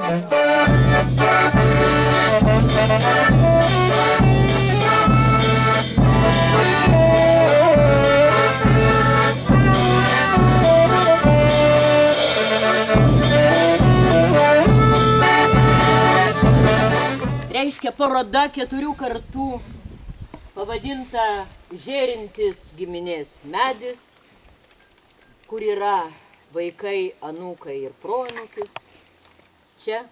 Reiškia paroda 4 kartų, pavadinta Žėrintis giminės medis, kur yra vaikai, anūkai ir proanūkis, čia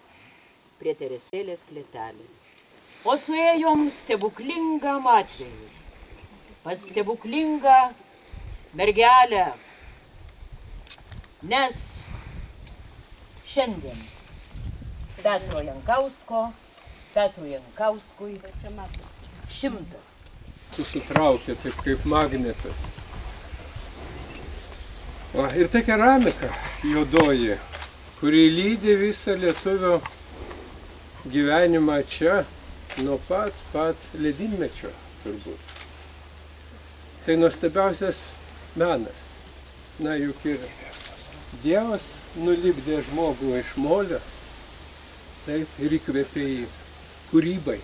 prie Teresėlės klėtelės. O suėjom stebuklingam atveju, pas stebuklingą mergelę, nes šiandien Petrui Jankauskui 100. Susitraukia taip kaip magnetas. Va, ir ta keramika juodoji, kuri lydi visą lietuvio gyvenimą čia nuo pat ledynmečio turbūt. Tai nuostabiausias menas. Na, juk ir Dievas nulipdė žmogų iš molio, taip, ir įkvėpė į kūrybai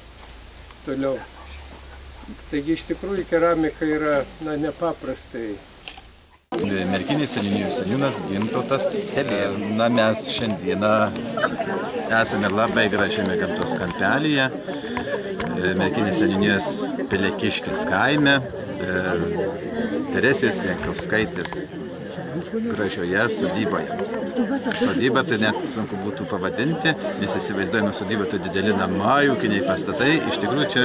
toliau. Taigi iš tikrųjų keramika yra nepaprastai. Merkinės seniūnijos seniūnas Gintautas Helė. Na, mes šiandieną esame labai gražiame gamtos kampelyje, Merkinės seniūnijos Pelekiškės kaime, Teresės Jankauskaitės gražioje sodyboje. Sodyba tai net sunku būtų pavadinti, nes įsivaizduojame sodybą, tai dideli namai, ūkiniai pastatai. Iš tikrųjų čia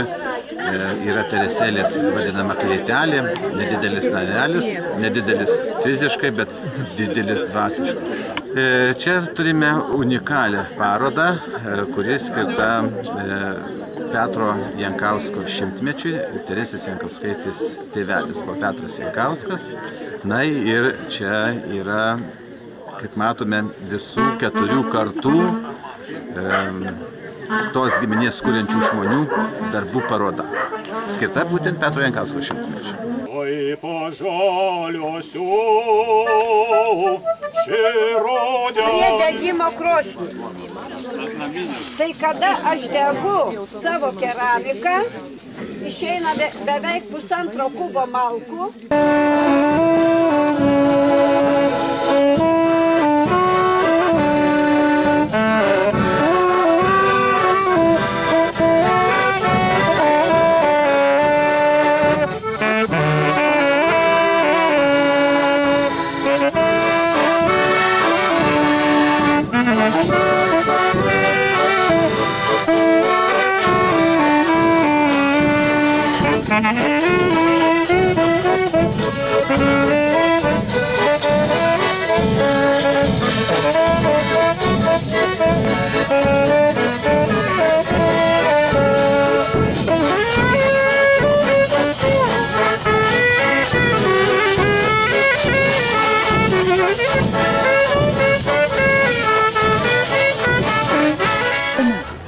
yra Teresėlės vadinama klėtelė, nedidelis namelis, nedidelis fiziškai, bet didelis dvasiškai. Čia turime unikalią parodą, kuri skirta Petro Jankausko 100-mečiui. Teresės Jankauskaitės tėvelis buvo Petras Jankauskas. Na ir čia yra, kaip matome, visų 4 kartų tos giminės kuriančių žmonių darbų paroda, skirta būtent Petro Jankausko 100-mečiui. Oi pažaliosiu širodė. Prie degimo krosnį. Tai kada aš degu savo keramiką, išeina beveik 1,5 kubo malkų.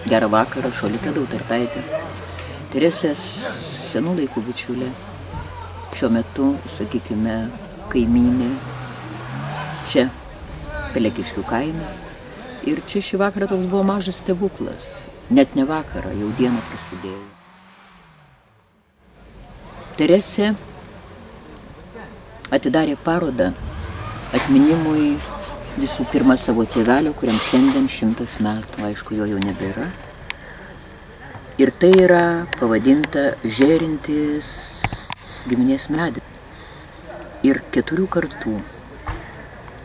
Gerą vakarą, Šolita Dautartaitė, Teresės senų laikų bičiulė, šiuo metu, sakykime, kaimynė, čia Pelekiškių kaime. Ir čia šį vakarą toks buvo mažas stebuklas, net ne vakarą, jau diena prasidėjo. Teresė atidarė parodą atminimui visų pirma savo tėvelio, kuriam šiandien 100 metų, aišku, jo jau nebėra. Ir tai yra pavadinta Žėrintis giminės medis. Ir 4 kartų.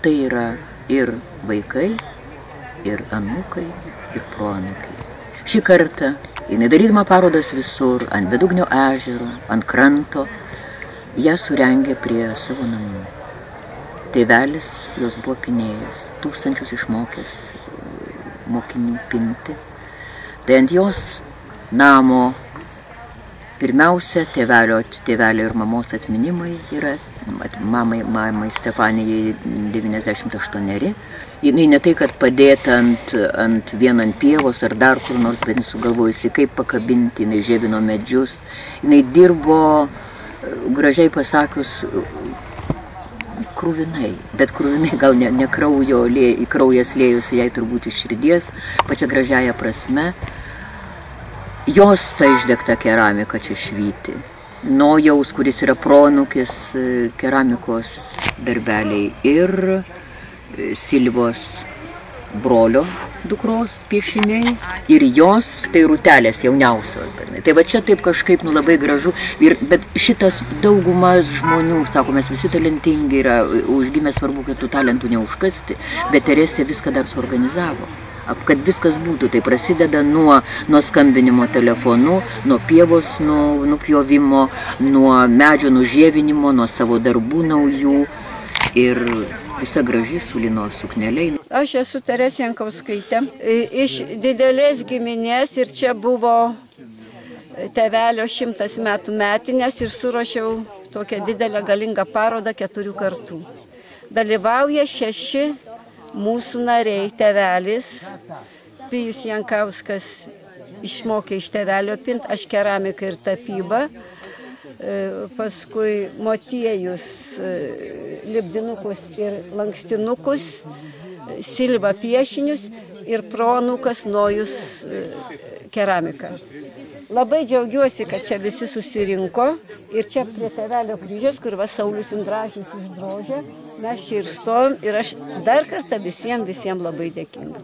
Tai yra ir vaikai, ir anūkai, ir proanūkai. Šį kartą jinai darydama parodas visur, ant Bedugnio ežero, ant kranto, ją surengė prie savo namų. Tėvelis jos buvo pinėjęs, 1000 išmokęs mokinių pinti. Tai ant jos namo pirmiausia tėvelio ir mamos atminimai yra, mamai Stefanijai 98. Jinai ne tai, kad padėta ant pievos ar dar kur nors, bet sugalvojusi, kaip pakabinti, jinai žėvino medžius. Jinai dirbo, gražiai pasakius, krūvinai, bet krūvinai gal ne kraujas lėjusi jai turbūt iš širdies, pačia gražiaja prasme. Jos ta išdegta keramika čia švyti. Nojaus, kuris yra pronukis keramikos darbeliai ir Silvos brolio dukros piešiniai ir jos, tai Rūtelės jauniausios. Tai va čia taip kažkaip labai gražu, bet šitas daugumas žmonių, sako, mes visi talentingi yra, užgimė svarbu, kad tų talentų neužkasti, bet Teresė viską dar suorganizavo. Kad viskas būtų, tai prasideda nuo skambinimo telefonu, nuo pievos nupjovimo, nuo medžio nužievinimo, nuo savo darbų naujų ir visa graži su lino sukneliai. Aš esu Teresė Jankauskaitė iš didelės giminės ir čia buvo tėvelio 100 metų metinės ir suruošiau tokią didelę galingą parodą 4 kartų. Dalyvauja 6 mūsų nariai, tėvelis, Pijus Jankauskas išmokė iš tėvelio pint, aš keramiką ir tapybą, paskui Motiejus lipdinukus ir lankstinukus, Silva piešinius ir pronukas Nojus keramiką. Labai džiaugiuosi, kad čia visi susirinko ir čia prie tėvelio kryžiaus, kur va Saulius Indrašius išdrožė, mes čia ir stovim ir aš dar kartą visiems labai dėkinga.